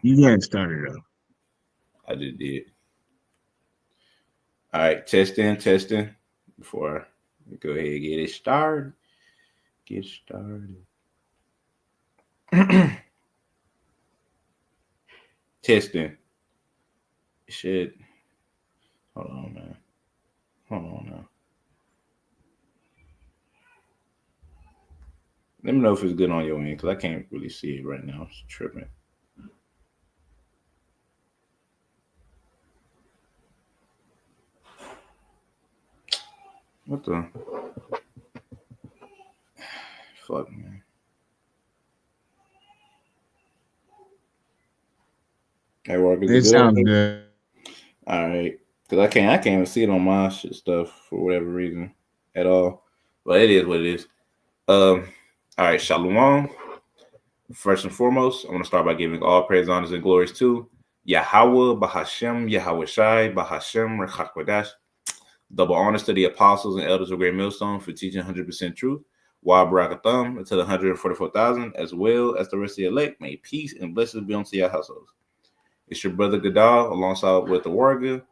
You got started though. I just did. All right, testing. Before I go ahead and get it started. Get started. Testing. Shit. Hold on, man. Hold on now. Let me know if it's good on your end because I can't really see it right now. It's tripping. What the fuck, man? Hey, work, is it It good over sounds there? good. All right, because I can't even see it on my shit stuff for whatever reason at all. But it is what it is. Um, all right, Shalom. First and foremost, I want to start by giving all praise, honors, and glories to Yahweh, Bahashem, Yahweh Shai, Bahashem, Rechakwadash. Double honors to the apostles and elders of Great Millstone for teaching 100% truth. Wa Barakatham to the 144,000, as well as the rest of the elect. May peace and blessings be unto your households. It's your brother Gadal alongside with the Warga.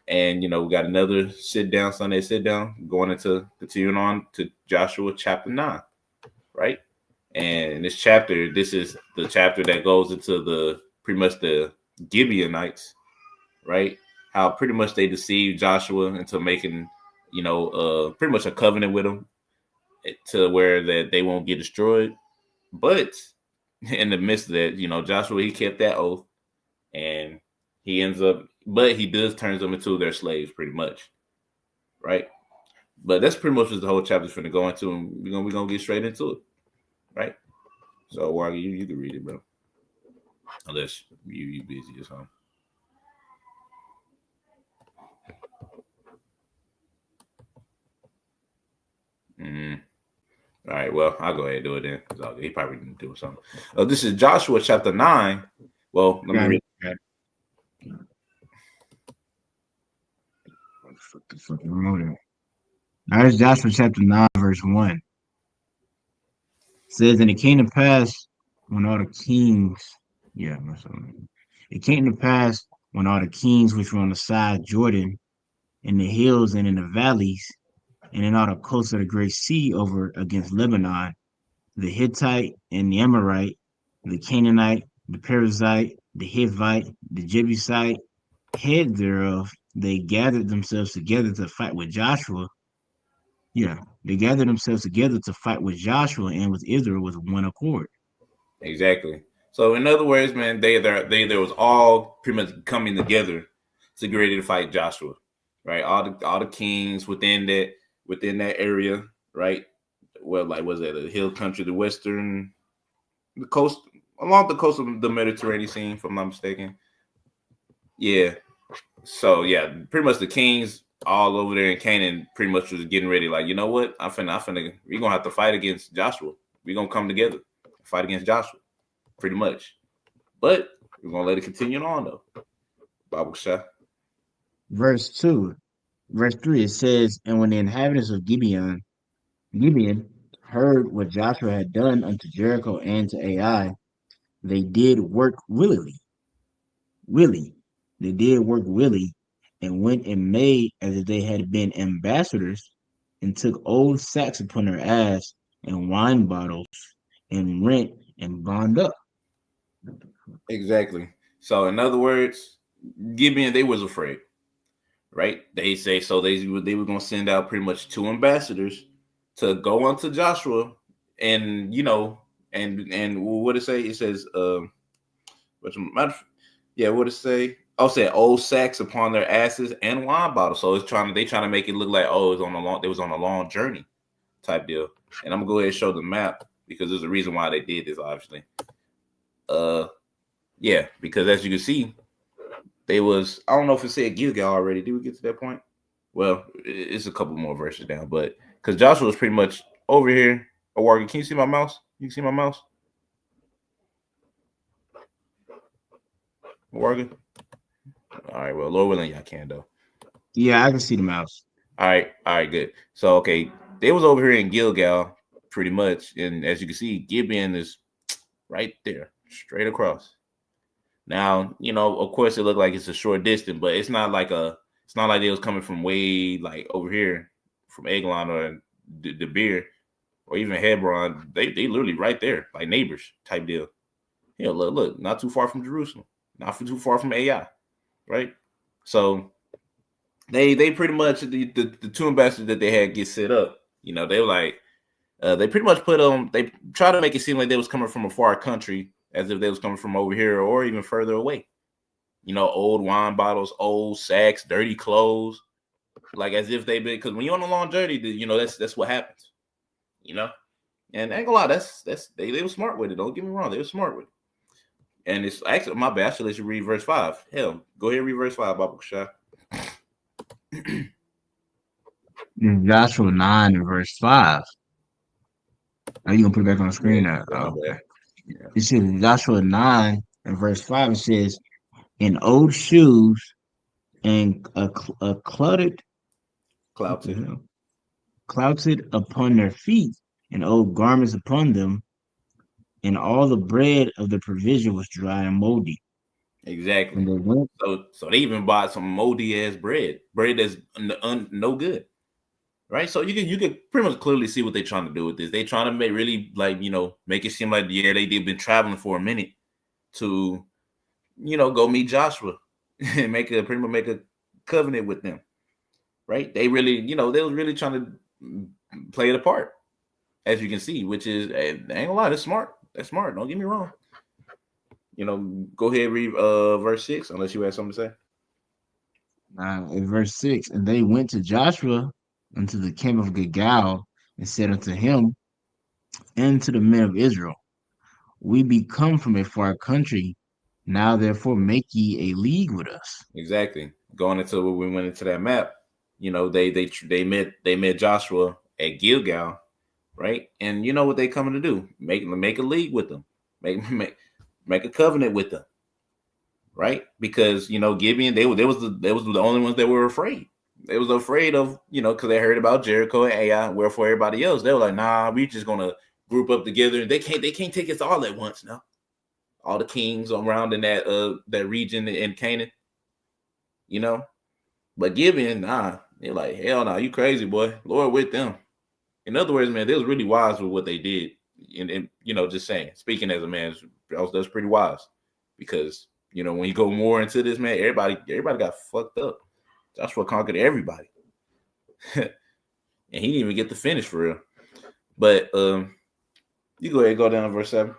And, we got another Sunday sit down, going into continuing on to Joshua chapter 9, right? And in this chapter, this is the chapter that goes into the pretty much the Gibeonites, right? How pretty much they deceived Joshua into making, pretty much a covenant with him to where that they won't get destroyed. But in the midst of that, Joshua, he kept that oath and he ends up, but he does turns them into their slaves pretty much, right? But that's pretty much what the whole chapter's going to go into, and we're gonna get straight into it, right? So, Wagi, you can read it, bro. Unless you busy or something. Mm. All right, well, I'll go ahead and do it then. He probably didn't do something. This is Joshua chapter 9. Well, let me read it. What the fuck wrote it? Now it's Joshua chapter 9, verse 1. It says, and it came to pass when all the kings, yeah, it came to pass when all the kings which were on the side of Jordan, in the hills and in the valleys, and in all the coasts of the great sea over against Lebanon, the Hittite and the Amorite, the Canaanite, the Perizzite, the Hivite, the Jebusite, head thereof, they gathered themselves together to fight with Joshua. Yeah, they gathered themselves together to fight with Joshua and with Israel with one accord. Exactly. So, in other words, man, they was all pretty much coming together to get ready to fight Joshua, right? All the kings within that area, right? Well, like was it the hill country, the coast along the coast of the Mediterranean scene, if I'm not mistaken. Yeah. So yeah, pretty much the kings all over there in Canaan pretty much was getting ready. Like, you know what? We're gonna have to fight against Joshua. We're gonna come together, fight against Joshua, pretty much. But we're gonna let it continue on though. Bible Shah. Verse 2, verse 3, it says, and when the inhabitants of Gibeon heard what Joshua had done unto Jericho and to Ai, they did work willing. They did work willing, and went and made as if they had been ambassadors, and took old sacks upon their ass, and wine bottles, and rent and bond up. Exactly. So in other words, Gibeon, they was afraid, right? They say so they were gonna send out pretty much two ambassadors to go unto Joshua, and and what it say? It says what's yeah, what it say? Oh, said old sacks upon their asses and wine bottles. So they trying to make it look like they was on a long journey type deal. And I'm gonna go ahead and show the map because there's a reason why they did this, obviously. Uh yeah, because as you can see, they was I don't know if it said Gilgal already. Did we get to that point? Well, it's a couple more verses down, but because Joshua was pretty much over here. Oh, Warren, can you see my mouse? You can see my mouse? Warren? All right, well, Lord willing, y'all can though. Yeah, I can see the mouse. All right, good. So okay, they was over here in Gilgal, pretty much, and as you can see, Gibeon is right there, straight across. Now, of course, it looked like it's a short distance, but it's not like they was coming from way like over here from Eglon or the beer or even Hebron. They literally right there, like neighbors type deal. Yeah, look, not too far from Jerusalem, not too far from AI, right? So they pretty much the two ambassadors that they had get set up. They were like they pretty much put they try to make it seem like they was coming from a far country, as if they was coming from over here or even further away. Old wine bottles, old sacks, dirty clothes, like as if they've been. Because when you're on a long journey, that's what happens. And I ain't gonna lie, that's they were smart with it. Don't get me wrong, they were smart with it. And it's actually my bad. I should let you read verse 5. Hell, go ahead and read verse 5, Baba Shah. Joshua 9 and verse 5. Are you gonna put it back on the screen? Yeah, Okay. It says Joshua 9 and verse 5. It says, in old shoes and a clouted upon their feet, and old garments upon them, and all the bread of the provision was dry and moldy. Exactly. And they went, so they even bought some moldy ass bread that's no good, right? So you can pretty much clearly see what they're trying to do with this. They trying to make really make it seem like they've been traveling for a minute to go meet Joshua and pretty much make a covenant with them, right? They really they was really trying to play it apart, as you can see, which is ain't gonna lie, that's smart. That's smart. Don't get me wrong. Go ahead and read verse 6, unless you have something to say. in verse 6, and they went to Joshua unto the camp of Gilgal, and said unto him and to the men of Israel, we be come from a far country. Now therefore make ye a league with us. Exactly. Going into when we went into that map, they met Joshua at Gilgal, right? And you know what they coming to do? Make a league with them. Make a covenant with them. Right? Because Gibeon, they was the only ones that were afraid. They was afraid of, because they heard about Jericho and AI, wherefore everybody else, they were like, nah, we just gonna group up together. They can't take us all at once now. All the kings around in that region in Canaan. But Gibeon, nah, they're like, hell no, you crazy, boy. Lord with them. In other words, man, they was really wise with what they did. And just saying, speaking as a man, that's pretty wise. Because when you go more into this, man, everybody got fucked up. Joshua conquered everybody. And he didn't even get to finish for real. But you go ahead and go down to verse 7.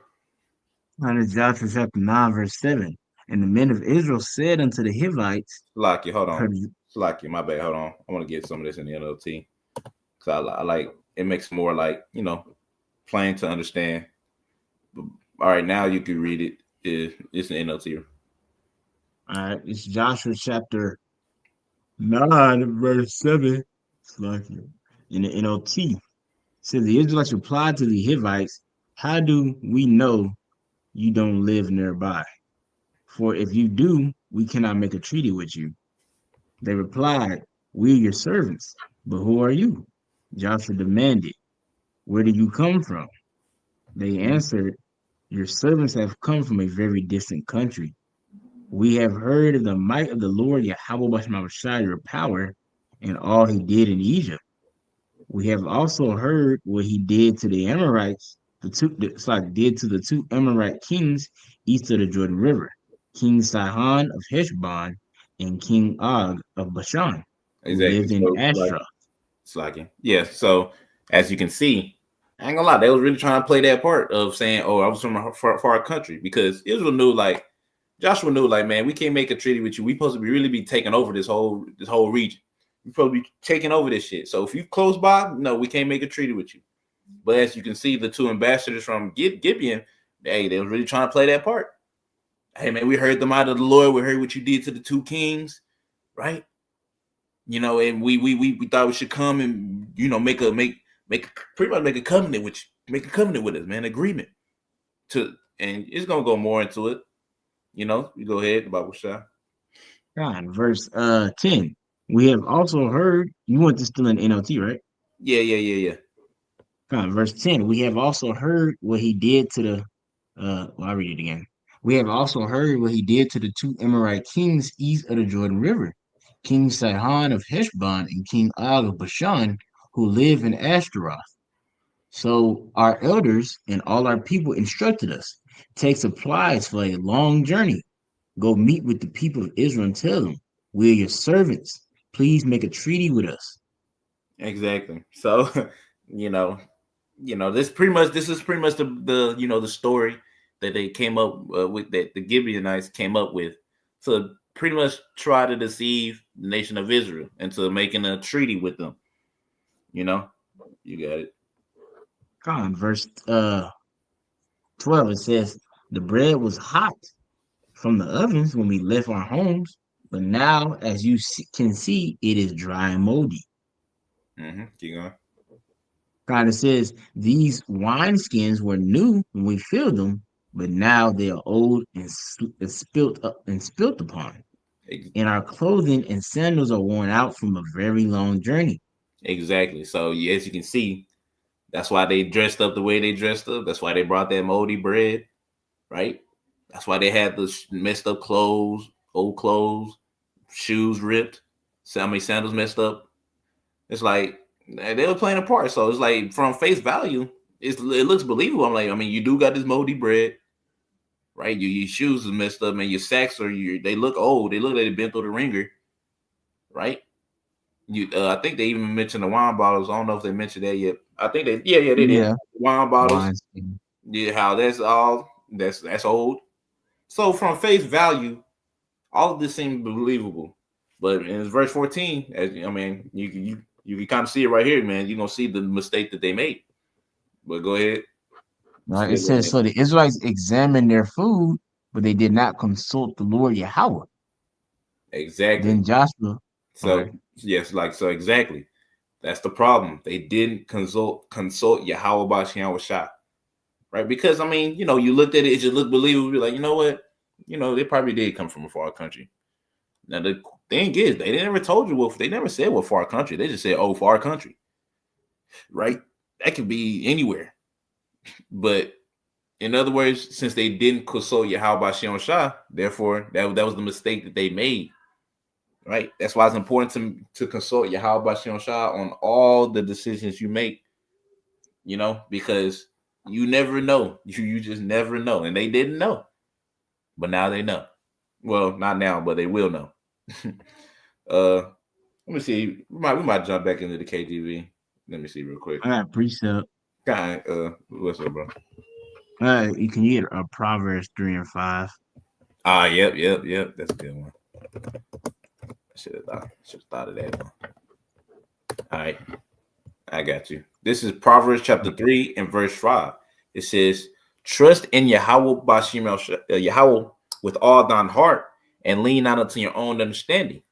Under Joshua chapter 9, verse 7. And the men of Israel said unto the Hivites, Slacky, hold on. Slacky, my bad. Hold on. I want to get some of this in the NLT. Because I like it makes more like, plain to understand. But, all right, now you can read it. It's an NLT. All right, it's Joshua chapter 9, verse 7. Slacky. In the NLT. So the Israelites replied to the Hivites, how do we know you don't live nearby? For if you do, we cannot make a treaty with you. They replied, we are your servants, but who are you? Joshua demanded, where do you come from? They answered, your servants have come from a very distant country. We have heard of the might of the Lord Yahweh Bashmashai, your power, and all he did in Egypt. We have also heard what he did to the Amorites, did to the two Amorite kings east of the Jordan River, King Sihon of Heshbon and King Og of Bashan, who lived in Ashtaroth. Yeah, so as you can see, I ain't gonna lie, they was really trying to play that part of saying, oh, I was from a far country, because Israel knew, like, Joshua knew, like, man, we can't make a treaty with you. We supposed to really be taking over this whole region. We probably be taking over this shit. So if you close by, no, we can't make a treaty with you. But as you can see, the two ambassadors from Gibeon, hey, they was really trying to play that part. Hey, man, we heard the might of the Lord. We heard what you did to the two kings, right? And we thought we should come and make pretty much make a covenant with you, make a covenant with us, man, agreement to, and it's gonna go more into it. You go ahead, Bible Shah. God, verse 10. We have also heard, you want this still in NLT, right? Yeah. God, verse 10. We have also heard what he did to the I'll read it again. We have also heard what he did to the two Amorite kings east of the Jordan River, King Sihon of Heshbon and King Og of Bashan, who live in Ashtaroth. So our elders and all our people instructed us, take supplies for a long journey. Go meet with the people of Israel and tell them, we're your servants. Please make a treaty with us. Exactly. So, you know, this is pretty much the story that they came up with, that the Gibeonites came up with to pretty much try to deceive the nation of Israel into making a treaty with them. You know, you got it. On verse 12, it says, the bread was hot from the ovens when we left our homes, but now, as you can see, it is dry and moldy. Keep going. God, it says, these wineskins were new when we filled them, but now they are old and spilt up and spilt upon. And our clothing and sandals are worn out from a very long journey. Exactly. So as you can see, that's why they dressed up the way they dressed up. That's why they brought that moldy bread, right? That's why they had the messed up clothes, old clothes, shoes ripped, so many sandals messed up. It's like they were playing a part. So it's like from face value, it looks believable. I'm like, I mean, you do got this moldy bread, right? Your shoes is messed up, and your sacks they look old. They look like they've been through the ringer, right? I think they even mentioned the wine bottles. I don't know if they mentioned that yet. I think they they did. Yeah. Wine bottles. Wineskin. Yeah, how that's old. So from face value, all of this seems believable. But in verse 14, you can kind of see it right here, man. You're gonna see the mistake that they made. But go ahead. It says, so the Israelites examined their food, but they did not consult the Lord Yahweh. Exactly. Then Joshua. So yes, so exactly. That's the problem. They didn't consult Yahweh Bashem Shah. Right? Because I mean, you looked at it, it just looked believable. You're like, you know what? They probably did come from a far country. Now the thing is, they never told you they never said what far country. They just said, oh, far country. Right? That could be anywhere. But in other words, since they didn't consult Yahweh Bashem Shah, therefore that was the mistake that they made. Right? That's why it's important to consult Yahweh Bashem Shah on all the decisions you make. Because you never know. You just never know. And they didn't know. But now they know. Well, not now, but they will know. Let me see. We might jump back into the KJV. Let me see real quick. All right, precept. What's up, bro? You can get Proverbs 3 and 5. Yep. That's a good one. I should have thought of that one. All right. I got you. This is Proverbs chapter 3 and verse 5. It says, trust in Yahweh Yahweh with all thine heart and lean not unto your own understanding.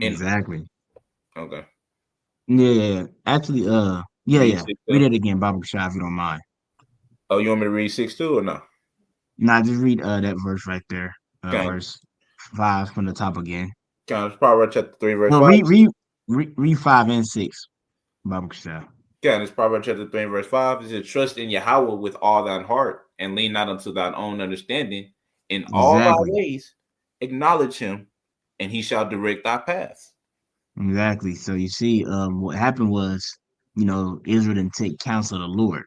Exactly. Okay. Yeah. Actually, yeah. Read it again, Baba Shah, if you don't mind. Oh, you want me to read 6 too or no? Nah, just read that verse right there. Okay. Verse 5 from the top again. Okay, Proverbs chapter 3, verse 5. Read 5 and 6. Baba Shah. Okay, it's Proverbs chapter 3, verse 5. It says, trust in Yahweh with all thine heart and lean not unto thine own understanding. In all thy ways, acknowledge him, and he shall direct thy paths. Exactly. So you see, what happened was, Israel didn't take counsel of the Lord,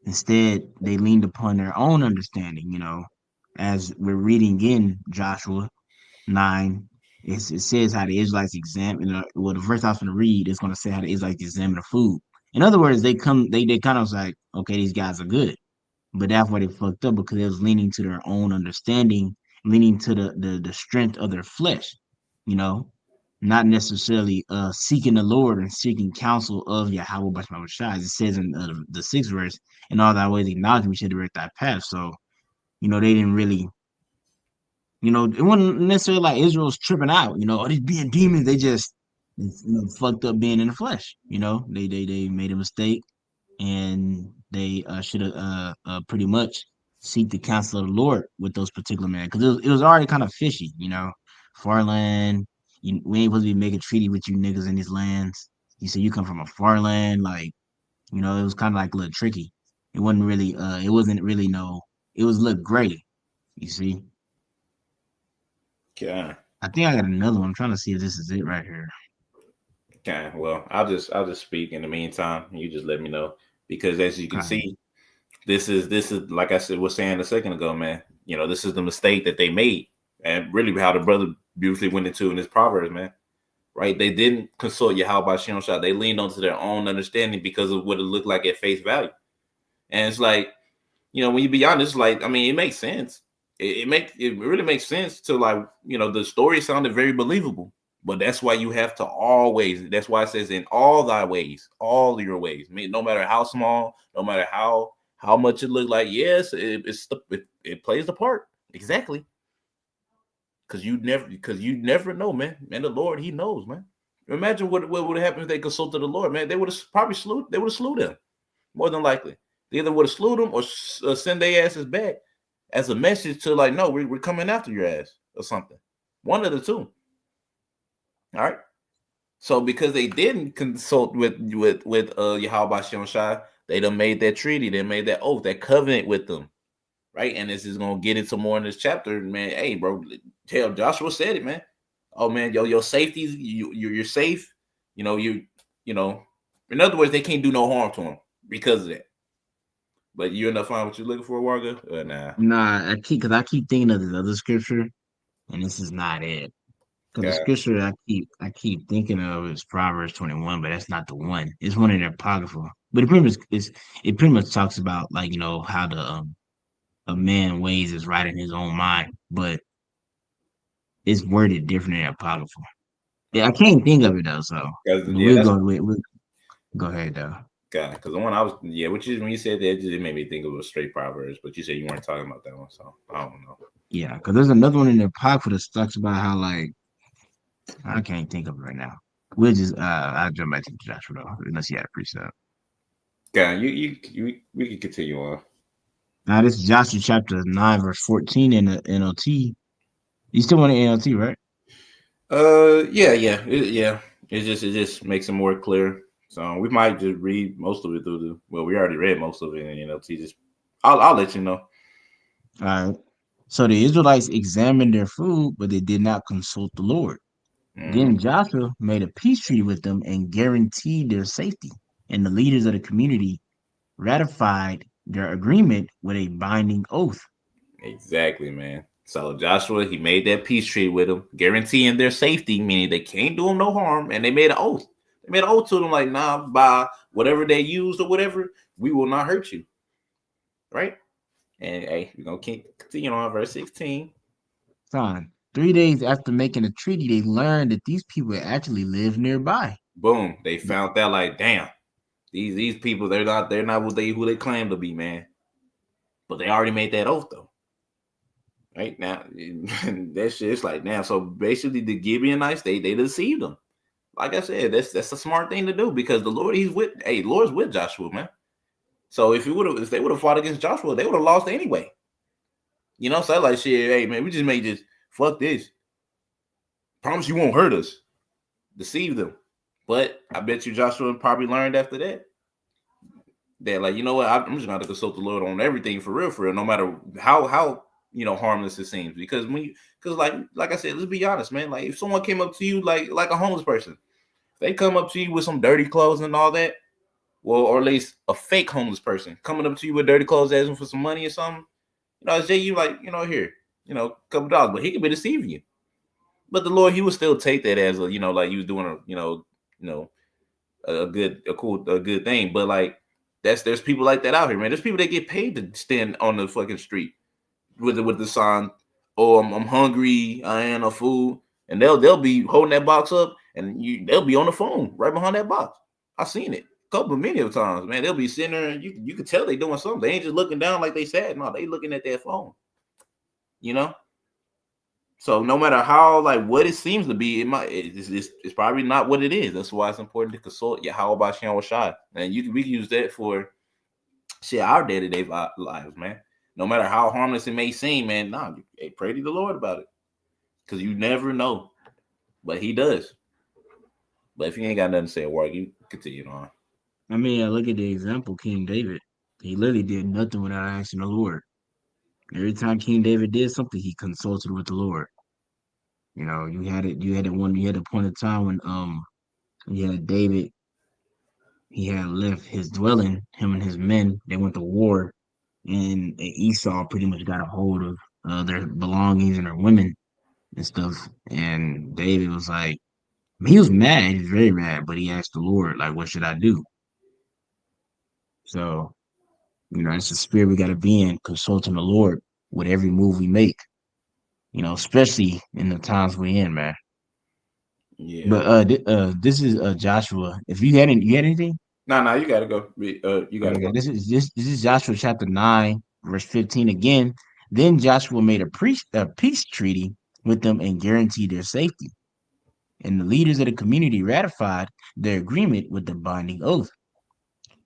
Instead, they leaned upon their own understanding, As we're reading in Joshua 9, it says how the Israelites examine, the verse I was going to read is going to say how the Israelites examine the food. In other words, they kind of was like, okay, these guys are good. But that's why they fucked up, because they was leaning to their own understanding, leaning to the strength of their flesh, not necessarily seeking the Lord and seeking counsel of Yahweh Bashma Shai. It says in the 6th verse, in all thy ways acknowledge me, should direct thy path. So, they didn't really, it wasn't necessarily like Israel's tripping out, these being demons, they just fucked up being in the flesh. They made a mistake, and they should have pretty much seek the counsel of the Lord with those particular men, because it was already kind of fishy, far land. We ain't supposed to be making treaty with you niggas in these lands. You say you come from a far land, like, it was kind of like a little tricky. It wasn't really no it was look gray. You see, Okay. I think I got another one. I'm trying to see if this is it right here. Okay. Well, I'll just speak in the meantime. You just let me know because as you can Okay. see, this is like I said was saying a second ago, man. This is the mistake that they made, and really how the brother beautifully went into in his proverbs, man. Right? They didn't consult Yahweh Shem Shah. They leaned onto their own understanding because of what it looked like at face value. And it's like, when you be honest, like, I mean, it makes sense. It really makes sense to like, the story sounded very believable. But that's why you have to always, that's why it says in all thy ways, all your ways. I mean, no matter how small, no matter how much it looked like, yes, it plays the part. Exactly. Because you never know, man. And the Lord, He knows, man. Imagine what would happen if they consulted the Lord, man. They would have probably slew. They would have slew them, more than likely. They either would have slew them or send their asses back as a message to like, no, we're coming after your ass or something. One of the two. All right. So because they didn't consult with Yahweh Shem Shai, they done made that treaty, they made that oath, that covenant with them, right? And this is gonna get into more in this chapter, man. Hey, bro, tell Joshua said it, man. Oh man, your safety, you're safe. You know. In other words, they can't do no harm to him because of that. But you end up finding what you're looking for, Warga? Or nah? Nah, I keep thinking of this other scripture, and this is not it. Because the God, scripture I keep thinking of is Proverbs 21, but that's not the one. It's one in the Apocrypha. But it pretty much talks about like how the a man weighs is right in his own mind, but it's worded different in the Apocrypha. Yeah, I can't think of it though, so yeah, we'll that's we'll go ahead though. God. Because the one I was, yeah, which is when you said that, it made me think of a straight Proverbs. But you said you weren't talking about that one, so I don't know. Yeah, because there's another one in the Apocrypha that talks about how like I can't think of it right now. We'll just I'll jump back to Joshua though, unless you had a precept. God, you we can continue on. Now this is Joshua chapter 9, verse 14 in the NLT. You still want an NLT, right? Yeah. It just makes it more clear. So we might just read most of it through the. Well, we already read most of it in NLT. Just I'll let you know. All right. So the Israelites examined their food, but they did not consult the Lord. Mm-hmm. Then Joshua made a peace treaty with them and guaranteed their safety. And the leaders of the community ratified their agreement with a binding oath. Exactly, man. So Joshua, he made that peace treaty with them, guaranteeing their safety, meaning they can't do them no harm, and they made an oath. They made an oath to them, like, nah, by whatever they used or whatever, we will not hurt you, right? And hey, we're gonna continue on verse 16. Son, 3 days after making the treaty, they learned that these people actually live nearby. Boom, they found out, like, damn, these people, they're not what they who they claim to be, man. But they already made that oath though. Right now, that shit is like now. So basically, the Gibeonites they deceived them. Like I said, that's a smart thing to do because the Lord, Lord's with Joshua, man. So if they would have fought against Joshua, they would have lost anyway. So like shit, hey man, we just made this. Fuck this. Promise you won't hurt us. Deceive them. But I bet you Joshua probably learned after that like, you know what, I'm just gonna have to consult the Lord on everything for real, no matter how harmless it seems. Because because like I said, let's be honest, man. Like if someone came up to you like a homeless person, they come up to you with some dirty clothes and all that, well, or at least a fake homeless person coming up to you with dirty clothes asking for some money or something, say you like, here, a couple dollars, but he could be deceiving you. But the Lord, He would still take that as a, like you was doing a good thing. But like there's people like that out here, man. There's people that get paid to stand on the fucking street with the sign, "Oh, I'm hungry, I ain't no food," and they'll be holding that box up, and they'll be on the phone right behind that box. I've seen it many of times, man. They'll be sitting there, and you can tell they doing something. They ain't just looking down like they sad. No, they looking at their phone. So no matter how like what it seems to be, it's probably not what it is. That's why it's important to consult Yahweh Shem Shai, and we can use that for shit our day-to-day lives, man. No matter how harmless it may seem, man, hey, pray to the Lord about it. Because you never know. But He does. But if you ain't got nothing to say at work, you continue on. I mean, I look at the example, King David. He literally did nothing without asking the Lord. Every time King David did something, he consulted with the Lord. You know, you had a point of time when you had David, he had left his dwelling, him and his men, they went to war, and Esau pretty much got a hold of their belongings and their women and stuff. And David was like, he was mad, he was very mad, but he asked the Lord, like, what should I do? So, you know, it's the spirit we gotta be in, consulting the Lord with every move we make, you know, especially in the times we're in, man. Yeah. But this is Joshua. If you had anything? No, you gotta go. You gotta Okay, go. this is Joshua chapter 9, verse 15 again. Then Joshua made a peace treaty with them and guaranteed their safety. And the leaders of the community ratified their agreement with the binding oath.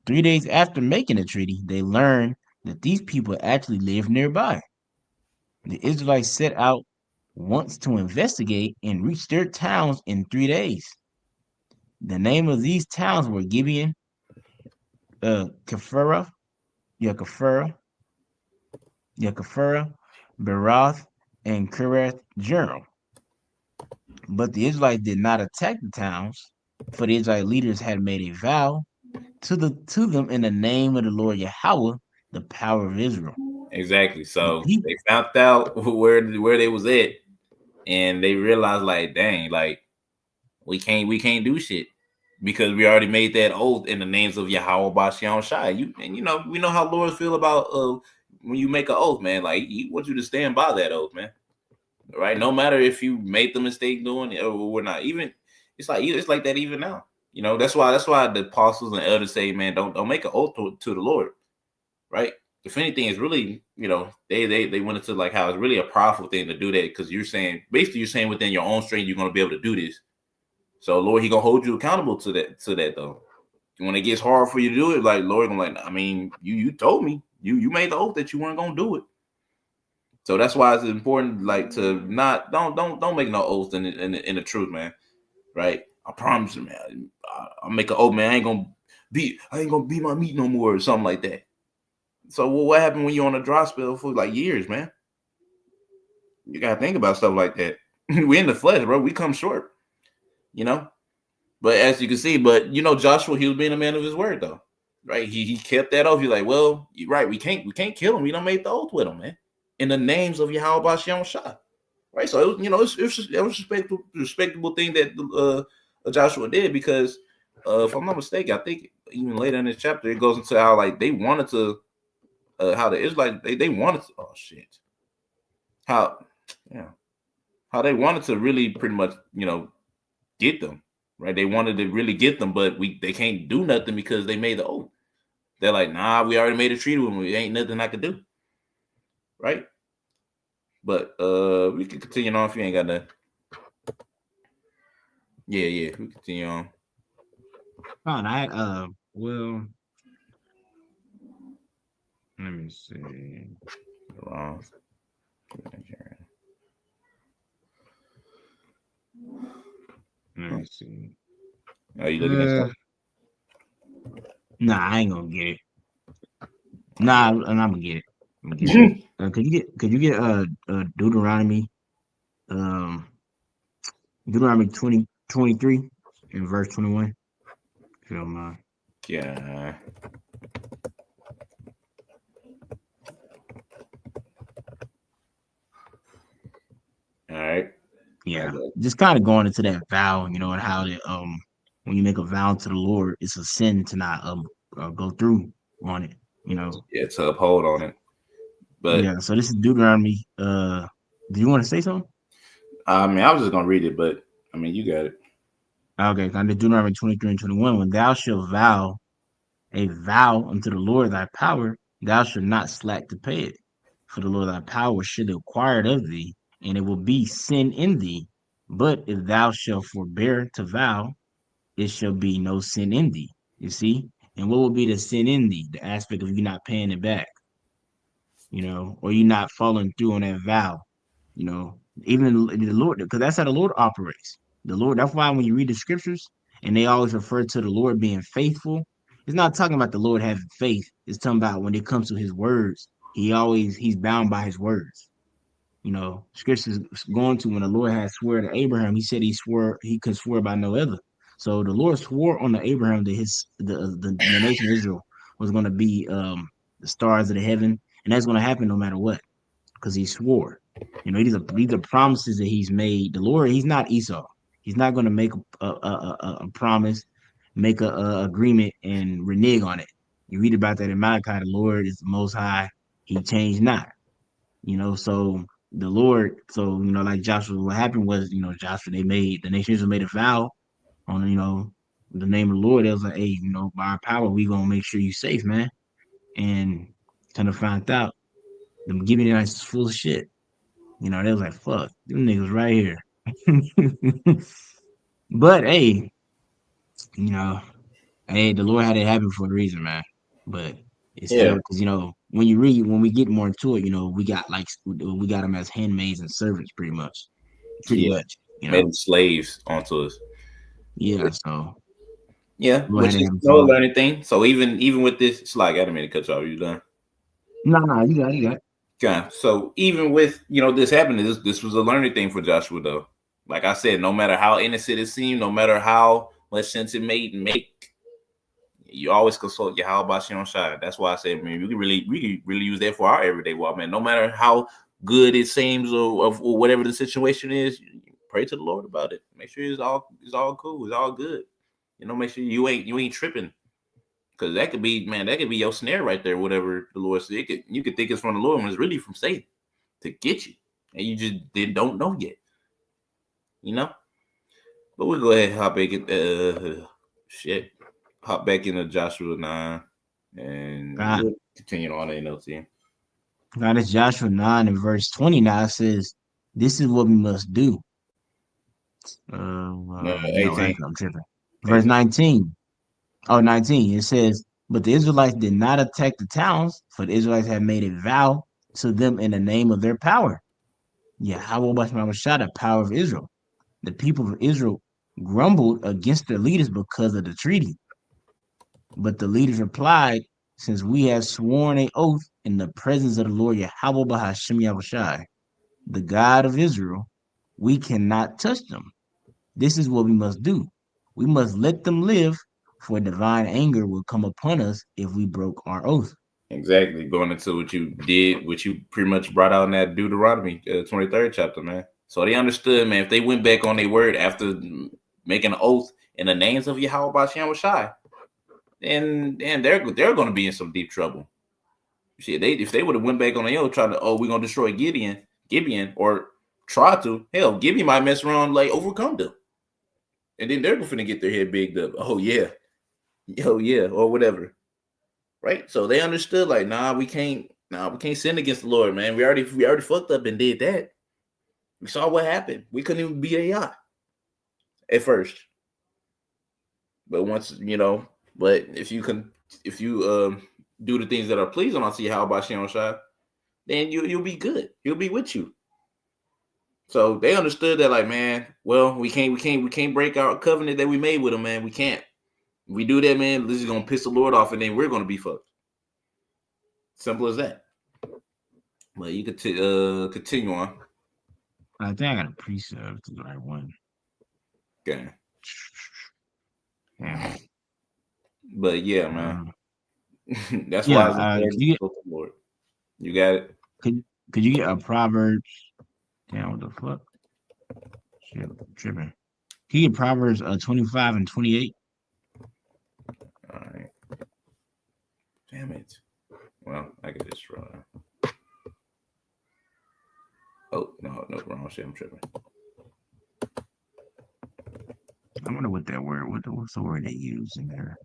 3 days after making the treaty, they learned that these people actually lived nearby. The Israelites set out once to investigate and reached their towns in 3 days. The name of these towns were Gibeon, Kephirah, Yakafura, Yakafura, Berath, and Kirath Jearim. But the Israelites did not attack the towns, for the Israelite leaders had made a vow to them in the name of the Lord Yahweh, the power of Israel. Exactly. The So people, they found out where they was at, and they realized like, dang, like we can't do shit because we already made that oath in the names of Yahweh Bashion Shai. You know we know how lords feel about when you make an oath, man. Like he wants you to stand by that oath, man. Right? No matter if you made the mistake doing it or not. Even it's like that even now. You know that's why the apostles and elders say, man, don't make an oath to the Lord, right? If anything, it's really, they went into like how it's really a powerful thing to do that because you're saying within your own strength you're gonna be able to do this. So Lord, He gonna hold you accountable to that though. When it gets hard for you to do it, like Lord, I'm like, I mean, you told me you made the oath that you weren't gonna do it. So that's why it's important, like to not don't make no oaths in the truth, man. Right? I promise you, man. I'll make an oath, man. I ain't gonna beat my meat no more or something like that. So what happened when you're on a dry spell for like years, man? You gotta think about stuff like that. We in the flesh, bro. We come short, you know. But as you can see, Joshua, he was being a man of his word, though, right? He kept that oath. He's like, well, you're right. We can't kill him. We don't make the oath with him, man. In the names of Yahweh Bashion Shah, right? So it was respectable thing that Joshua did because if I'm not mistaken, I think even later in this chapter it goes into how like they wanted to how the Israelites they wanted to how yeah how they wanted to really pretty much get them, right? They wanted to really get them, but they can't do nothing because they made the oath. They're like, nah, we already made a treaty with them. There ain't nothing I could do, right? But we can continue on if you ain't got nothing. Yeah, we continue on. fine, well, let me see. Wrong. Let me see. Are you looking at stuff? Nah, I ain't gonna get it. Nah, and I'm gonna get it. I'm gonna get it. Could you get Deuteronomy um Deuteronomy 20:23 and verse 21? If you don't mind. Yeah. All right. Yeah. Just kind of going into that vow, you know, and how that when you make a vow to the Lord, it's a sin to not go through on it, you know. Yeah, to uphold on it. But Yeah, so this is Deuteronomy. Do you want to say something? I mean, I was just gonna read it, but I mean, you got it. Okay, kind of Deuteronomy 23 and 21. When thou shalt vow a vow unto the Lord thy power, thou shalt not slack to pay it. For the Lord thy power should acquire it of thee, and it will be sin in thee. But if thou shalt forbear to vow, it shall be no sin in thee. You see? And what will be the sin in thee? The aspect of you not paying it back, you know, or you not following through on that vow, you know. Even the Lord, because that's how the Lord operates. The Lord, that's why when you read the scriptures and they always refer to the Lord being faithful, it's not talking about the Lord having faith. It's talking about when it comes to his words, he's bound by his words. You know, scriptures going to when the Lord had swore to Abraham, he said he could swear by no other. So the Lord swore on the Abraham that the nation of Israel was going to be the stars of the heaven, and that's going to happen no matter what, because he swore. You know, these are promises that he's made. The Lord, he's not Esau. He's not going to make a promise, make a agreement, and renege on it. You read about that in Malachi. The Lord is the Most High. He changed not. You know, so the Lord, so like Joshua, what happened was, Joshua, the nations made a vow on, the name of the Lord. They was like, hey, by our power, we gonna make sure you safe, man. And kind of found out them giving it full of shit. They was like, fuck, them niggas right here. But hey, you know, hey, the Lord had it happen for a reason, man. But it's Yeah, still because when we get more into it, we got them as handmaids and servants, pretty yeah. much. Made them slaves onto us. Yeah. So Yeah, Lord had which it is happen no for a learning thing. So even with this, it's like I didn't mean to cut you off. You done? no, you got it. Okay. So even with this happening, this was a learning thing for Joshua though. Like I said, no matter how innocent it seemed, no matter how much sense it made make, you always consult your how about your own side. That's why I said, man, we can really use that for our everyday walk, man. No matter how good it seems or whatever the situation is, pray to the Lord about it. Make sure it's all cool, it's all good. Make sure you ain't tripping. Because that could be, man, that could be your snare right there, whatever the Lord said. You could think it's from the Lord when it's really from Satan to get you. And you just don't know yet. But we'll go ahead and hop back into Joshua 9 and God, we'll continue on NLT. God, it's Joshua 9 and verse 20 now. It says, "This is what we must do." No, 18. I'm tripping. Verse 18. 19. Oh, 19. It says, "But the Israelites did not attack the towns, for the Israelites had made a vow to them in the name of their power. Yeah, how about the power of Israel? The people of Israel grumbled against their leaders because of the treaty. But the leaders replied, since we have sworn an oath in the presence of the Lord Yahweh Bahashim Yahushai, the God of Israel, we cannot touch them. This is what we must do. We must let them live, for divine anger will come upon us if we broke our oath." Exactly. Going into what you did, what you pretty much brought out in that Deuteronomy 23rd chapter, man. So they understood, man, if they went back on their word after making an oath in the names of Yahweh Bashem Shai, then they're going to be in some deep trouble. Shit, if they would have went back on their oath, trying to, we're going to destroy Gibeon, or try to, hell, Gibeon might mess around, like overcome them. And then they're going to get their head bigged up. Oh, yeah, or whatever. Right, so they understood, like, we can't sin against the Lord, man. We already fucked up and did that. We saw what happened. We couldn't even be AI at first, but once but if you do the things that are pleasing unto you, how about Shem Shai, then you'll be good. He'll be with you. So they understood that, like, man, well, we can't break our covenant that we made with him, man. We can't. If we do that, man, this is gonna piss the Lord off, and then we're gonna be fucked. Simple as that. But you could continue on. I think I got a precept to the right one. Okay. Yeah. But yeah, man. That's yeah, why it's the Lord. You got it. Could you get a Proverbs? Damn, what the fuck? Shit, I'm tripping. Can you get Proverbs 25 and 28? All right. Damn it. Well, I could just run. Oh, no, wrong shit. I'm tripping. I wonder what that word, what's the word they use in there?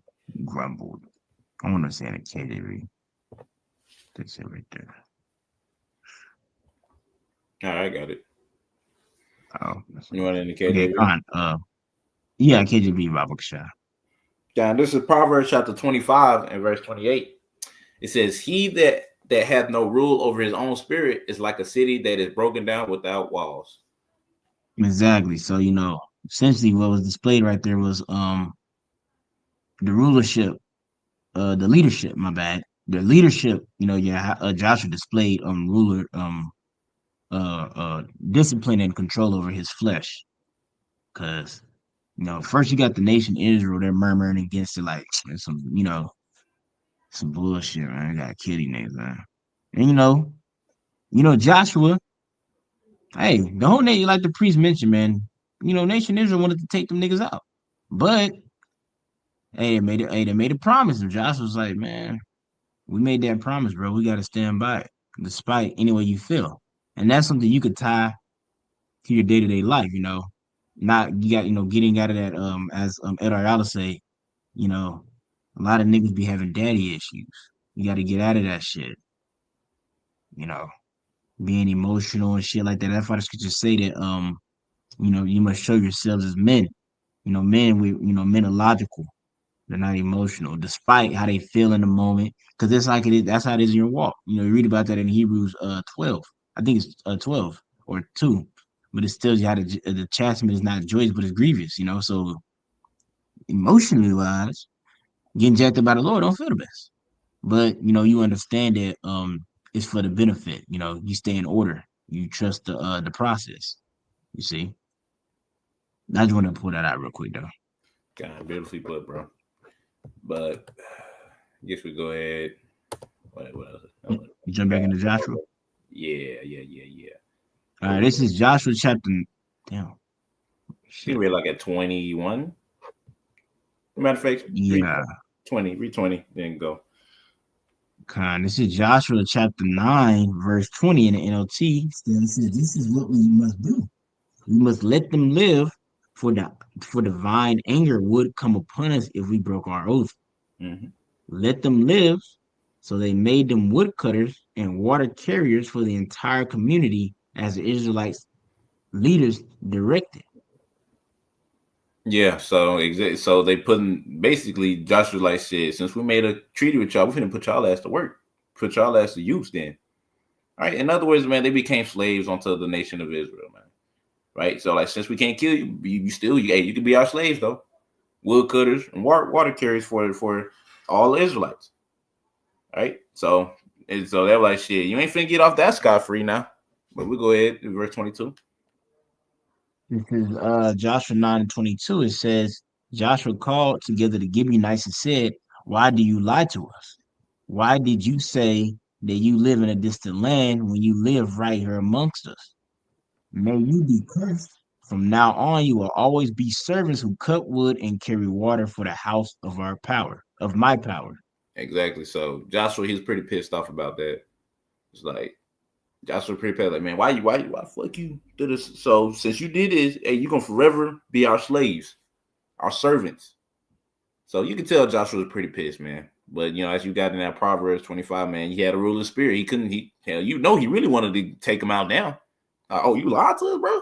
Grumbled. I want to say in a KJV. That's it right there. All right, I got it. Oh, you want to indicate okay, yeah, KJV Babakshah. Yeah, this is Proverbs chapter 25 and verse 28. It says, "He that hath no rule over his own spirit is like a city that is broken down without walls." Exactly. So essentially what was displayed right there was the rulership, the leadership, my bad, the leadership, Joshua displayed ruler discipline and control over his flesh. Cause first you got the nation Israel, they're murmuring against it like it's some bullshit, man. I got kidding niggas, man. And Joshua, hey, the whole nation, like the priest mentioned, man, nation Israel wanted to take them niggas out. But they made a promise. And Joshua was like, man, we made that promise, bro. We gotta stand by it, despite any way you feel. And that's something you could tie to your day-to-day life, Not you got, getting out of that as Ed Ayala say, a lot of niggas be having daddy issues. You gotta get out of that shit, you know, being emotional and shit like that. That's why the scriptures say that you must show yourselves as men. Men are logical. They're not emotional, despite how they feel in the moment. Because it's like it is. That's how it is in your walk. You read about that in Hebrews 12. I think it's 12 or 2. But it tells you how the chastisement is not joyous, but it's grievous. So emotionally wise, getting jacked up by the Lord don't feel the best. But you understand that it's for the benefit. You stay in order. You trust the process. You see. I just want to pull that out real quick though. God, beautifully put, bro. But I guess we go ahead. What else? You jump back into Joshua. Yeah. All right, this is Joshua chapter. Damn. Shit. We're like at 21. Matter of fact, yeah. Read 20, then go. This is Joshua chapter 9, verse 20 in the NLT. This is what we must do. We must let them live, for divine anger would come upon us if we broke our oath. Mm-hmm. Let them live. So they made them woodcutters and water carriers for the entire community as the Israelites leaders directed. Yeah, so they basically Joshua like said, since we made a treaty with y'all, we're gonna put y'all ass to work, put y'all ass to use then. All right. In other words, man, they became slaves unto the nation of Israel, man. Right. So like since we can't kill you, you can be our slaves though. Woodcutters and water carriers for all the Israelites. Right. So they're like, shit, you ain't finna get off that scot-free now. But we go ahead, verse 22. This is Joshua 9:22. It says, Joshua called together the Gibeonites and said, why do you lie to us? Why did you say that you live in a distant land when you live right here amongst us? May you be cursed. From now on, you will always be servants who cut wood and carry water for the house of my power. Exactly. So Joshua, he's pretty pissed off about that. It's like Joshua pretty pissed, like, man, why fuck you do this? So since you did this, hey, you're gonna forever be our slaves, our servants. So you can tell Joshua was pretty pissed, man. But as you got in that Proverbs 25, man, he had a ruler spirit. He couldn't. He really wanted to take him out down. You lied to us, bro.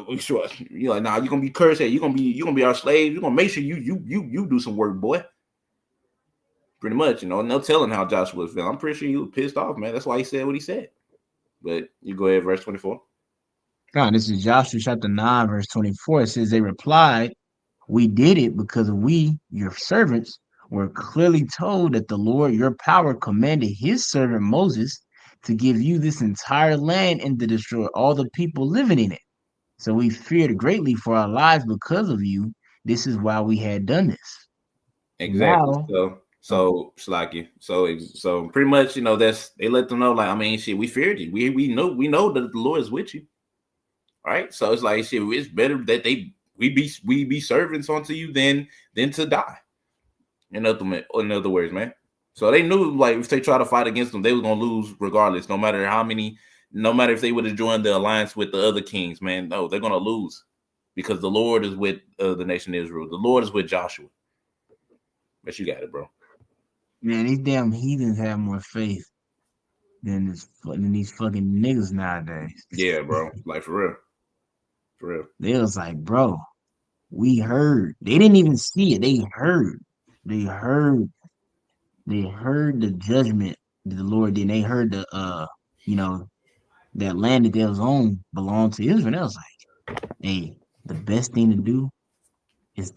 We sure you're like, nah, you're gonna be cursed. Hey, you're gonna be our slave. You're gonna make sure you do some work, boy. Pretty much, no telling how Joshua was feeling. I'm pretty sure he was pissed off, man. That's why he said what he said. But you go ahead, verse 24. God, this is Joshua chapter 9, verse 24. It says, they replied, we did it because we, your servants, were clearly told that the Lord, your power, commanded his servant Moses to give you this entire land and to destroy all the people living in it. So we feared greatly for our lives because of you. This is why we had done this. Exactly. Now, so Slacky. So pretty much, that's they let them know, like, I mean, shit, we feared you. We know that the Lord is with you. All right. So it's like, shit, it's better that we be servants unto you than to die. In other words, man. So they knew, like, if they try to fight against them, they was gonna lose regardless, no matter if they would have joined the alliance with the other kings, man. No, they're gonna lose because the Lord is with the nation of Israel. The Lord is with Joshua. But you got it, bro. Man, these damn heathens have more faith than these fucking niggas nowadays. Yeah, bro. Like for real. For real. They was like, bro, we heard. They didn't even see it. They heard. They heard the judgment that the Lord did. They heard that land that they was on belonged to Israel. They was like, hey, the best thing to do is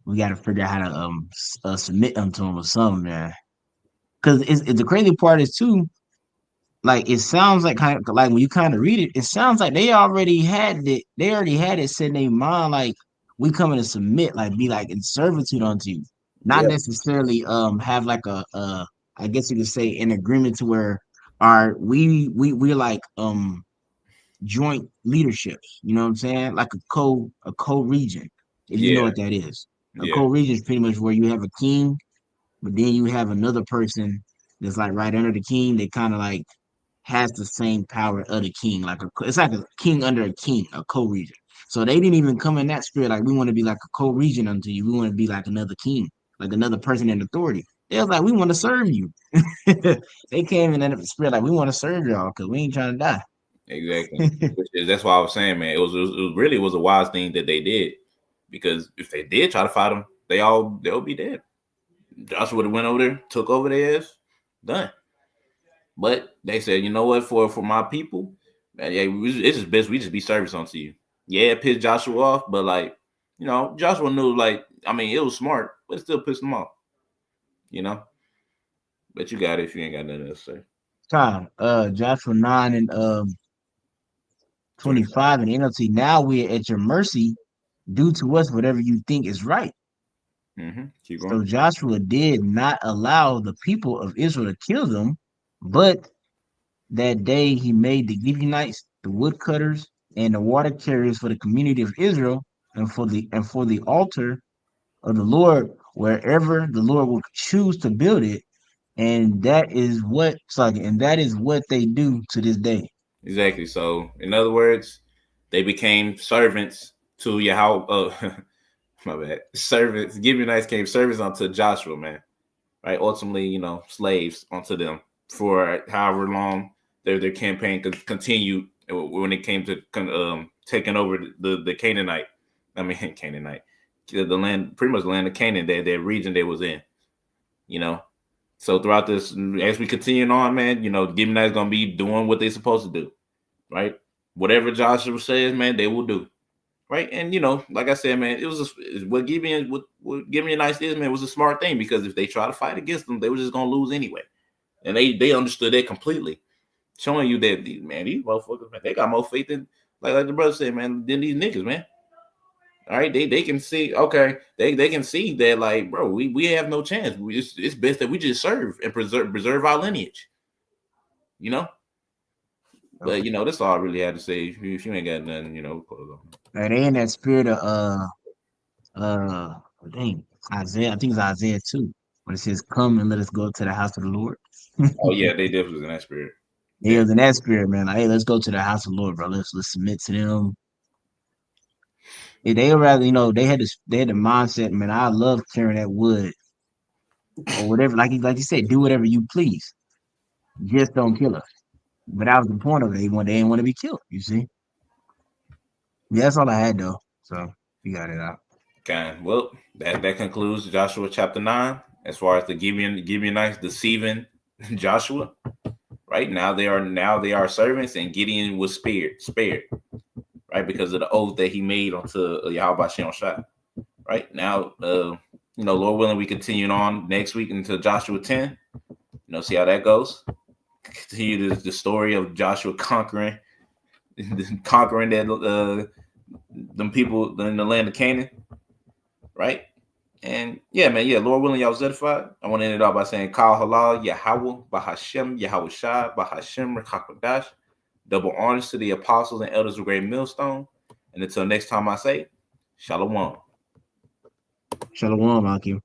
we got to figure out how to submit them to him or something, man. because it's the crazy part is too. Like it sounds like kind of like when you kind of read it, it sounds like they already had it. They already had it set in their mind like we coming to submit, like be like in servitude unto you, not Yeah, necessarily have like a I guess you could say an agreement to where our we're like joint leaderships. You know what I'm saying? Like a co region, if you know yeah, what that is. A yeah, co region is pretty much where you have a king, but then you have another person that's like right under the king. They kind of like has the same power of the king. It's like a king under a king, a co-regent. So they didn't even come in that spirit like we want to be like a co-regent unto you. We want to be like another king, like another person in authority. They was like, we want to serve you. They came in that spirit like we want to serve y'all because we ain't trying to die. exactly. Which is that's why I was saying, man, it was really was a wise thing that they did because if they did try to fight them, they'll be dead. Joshua would have went over there, took over their ass, done. But they said, you know what, for my people, man, yeah, it's just best we just be service unto you. Yeah, it pissed Joshua off, but like, Joshua knew like, I mean, it was smart, but it still pissed him off, you know. But you got it if you ain't got nothing else to say. Time, Joshua 9 and 25. 25 and NLT. Now we're at your mercy. Do to us whatever you think is right. Keep going. So Joshua did not allow the people of Israel to kill them, but that day he made the Gibeonites, the woodcutters, and the water carriers for the community of Israel, and for the altar of the Lord, wherever the Lord will choose to build it. And that is what they do to this day. Exactly. So, in other words, they became servants to Yahweh. My bad. Servants. Gibeonites came servants unto Joshua, man. Right. Ultimately, slaves onto them for however long their campaign could continue when it came to taking over the Canaanite. I mean Canaanite, the land, pretty much the land of Canaan, that region they was in. You know. So throughout this, as we continue on, man, Gibeonites gonna be doing what they're supposed to do, right? Whatever Joshua says, man, they will do, right? And like I said, man, it was what Gibeonites is, man, was a smart thing because if they try to fight against them, they were just gonna lose anyway, and they understood that completely, showing you that man, these motherfuckers, man, they got more faith than like the brother said, man, than these niggas, man. All right, they can see, okay, they can see that, like, bro, we have no chance. It's best that we just serve and preserve our lineage, you know. But that's all I really had to say. If you ain't got nothing, close on. And they in that spirit of dang, Isaiah, I think it's Isaiah 2, when it says, "Come and let us go to the house of the Lord." Oh yeah, they definitely was in that spirit. He was in that spirit, man. Like, hey, let's go to the house of the Lord, bro. Let's submit to them. If they rather, they had the mindset, man. I love carrying that wood or whatever. Like you said, do whatever you please. Just don't kill us. But that was the point of it. They didn't want to be killed. You see? Yeah, that's all I had though. So you got it out. Okay, well, that concludes Joshua chapter 9. As far as the Gibeonites deceiving Joshua, right now they are servants, and Gideon was spared, right, because of the oath that he made unto Yahweh Shem Shai. Right now, Lord willing, we continue on next week into Joshua 10. See how that goes. Continue the story of Joshua conquering that them people in the land of Canaan, right? And yeah, man, Lord willing, y'all zedified. I want to end it off by saying, Kal Halal, Yahweh, Bahashem, Yahweh Shai, Bahashem, Rekakwadash. Double honors to the apostles and elders of Great Millstone. And until next time I say, Shalom. Shalom, Akim.